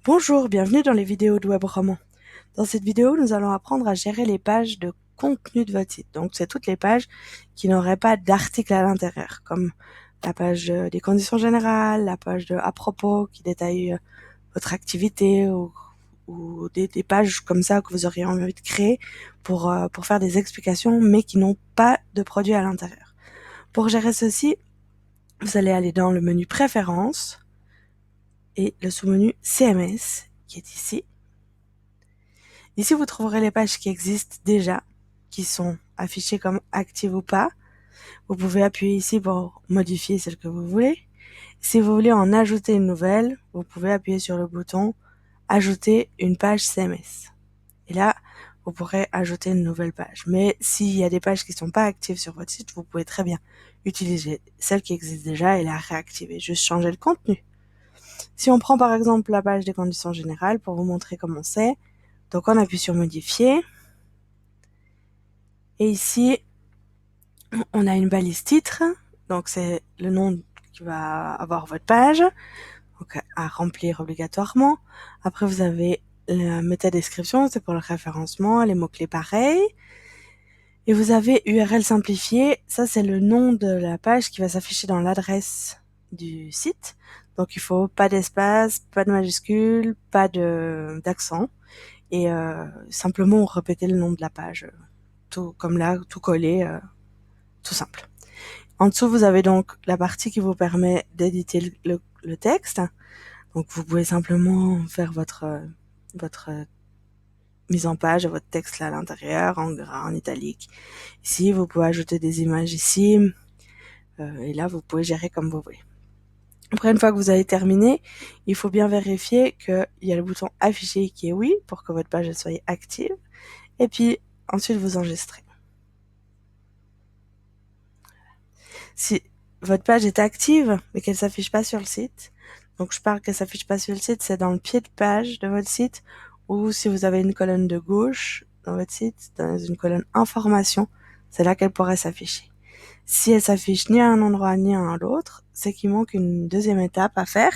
Bonjour, bienvenue dans les vidéos de WebRoman. Dans cette vidéo, nous allons apprendre à gérer les pages de contenu de votre site. Donc, c'est toutes les pages qui n'auraient pas d'article à l'intérieur, comme la page des conditions générales, la page de à propos qui détaille votre activité ou des pages comme ça que vous auriez envie de créer pour faire des explications, mais qui n'ont pas de produit à l'intérieur. Pour gérer ceci, vous allez aller dans le menu Préférences et le sous-menu CMS qui est ici. Ici, vous trouverez les pages qui existent déjà, qui sont affichées comme actives ou pas. Vous pouvez appuyer ici pour modifier celle que vous voulez. Si vous voulez en ajouter une nouvelle, vous pouvez appuyer sur le bouton Ajouter une page CMS. Et là, vous pourrez ajouter une nouvelle page. Mais s'il y a des pages qui ne sont pas actives sur votre site, vous pouvez très bien utiliser celle qui existe déjà et la réactiver, juste changer le contenu. Si on prend par exemple la page des conditions générales pour vous montrer comment c'est, donc on appuie sur modifier. Et ici, on a une balise titre. Donc c'est le nom qui va avoir votre page. Donc à remplir obligatoirement. Après vous avez la métadescription, c'est pour le référencement, les mots-clés pareils. Et vous avez URL simplifié, ça c'est le nom de la page qui va s'afficher dans l'adresse du site. Donc il faut pas d'espace, pas de majuscule, pas d'accent. Et simplement répéter le nom de la page. Tout comme là, tout collé, tout simple. En dessous, vous avez donc la partie qui vous permet d'éditer le texte. Donc vous pouvez simplement faire votre mise en page, votre texte là à l'intérieur, en gras, en italique. Ici, vous pouvez ajouter des images ici. Et là, vous pouvez gérer comme vous voulez. Après, une fois que vous avez terminé, il faut bien vérifier qu'il y a le bouton afficher qui est oui pour que votre page soit active. Et puis, ensuite, vous enregistrez. Si votre page est active, mais qu'elle s'affiche pas sur le site, donc je parle qu'elle s'affiche pas sur le site, c'est dans le pied de page de votre site, ou si vous avez une colonne de gauche dans votre site, dans une colonne information, c'est là qu'elle pourrait s'afficher. Si elle s'affiche ni à un endroit ni à l'autre, c'est qu'il manque une deuxième étape à faire,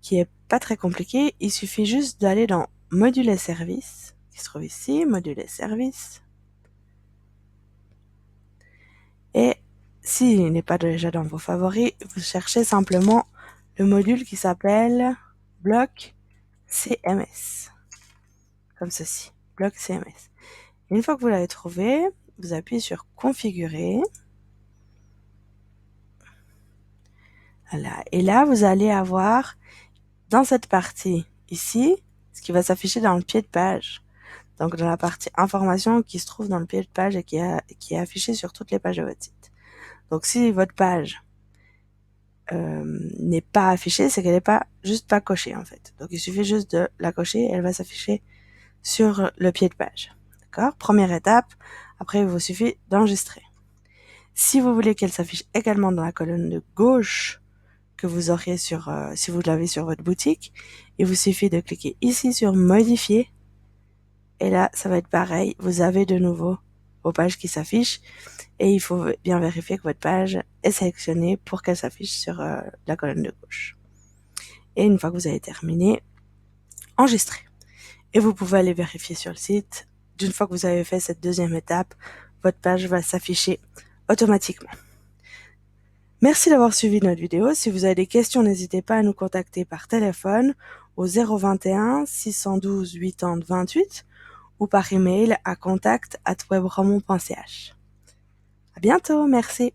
qui est pas très compliquée. Il suffit juste d'aller dans Modules et services, qui se trouve ici, Modules et services, et s'il n'est pas déjà dans vos favoris, vous cherchez simplement le module qui s'appelle bloc CMS. Comme ceci, bloc CMS. Et une fois que vous l'avez trouvé, vous appuyez sur configurer. Voilà. Et là, vous allez avoir dans cette partie ici, ce qui va s'afficher dans le pied de page. Donc dans la partie information qui se trouve dans le pied de page et qui est affichée sur toutes les pages de votre site. Donc si votre page n'est pas affichée, c'est qu'elle n'est pas juste pas cochée en fait. Donc il suffit juste de la cocher et elle va s'afficher sur le pied de page. D'accord? Première étape. Après, il vous suffit d'enregistrer. Si vous voulez qu'elle s'affiche également dans la colonne de gauche que vous auriez sur, si vous l'avez sur votre boutique, il vous suffit de cliquer ici sur modifier. Et là, ça va être pareil. Vous avez de nouveau vos pages qui s'affichent. Et il faut bien vérifier que votre page est sélectionnée pour qu'elle s'affiche sur la colonne de gauche. Et une fois que vous avez terminé, enregistrez. Et vous pouvez aller vérifier sur le site. D'une fois que vous avez fait cette deuxième étape, votre page va s'afficher automatiquement. Merci d'avoir suivi notre vidéo. Si vous avez des questions, n'hésitez pas à nous contacter par téléphone au 021 612 80 28 ou par email à contact@webromon.ch. À bientôt, merci.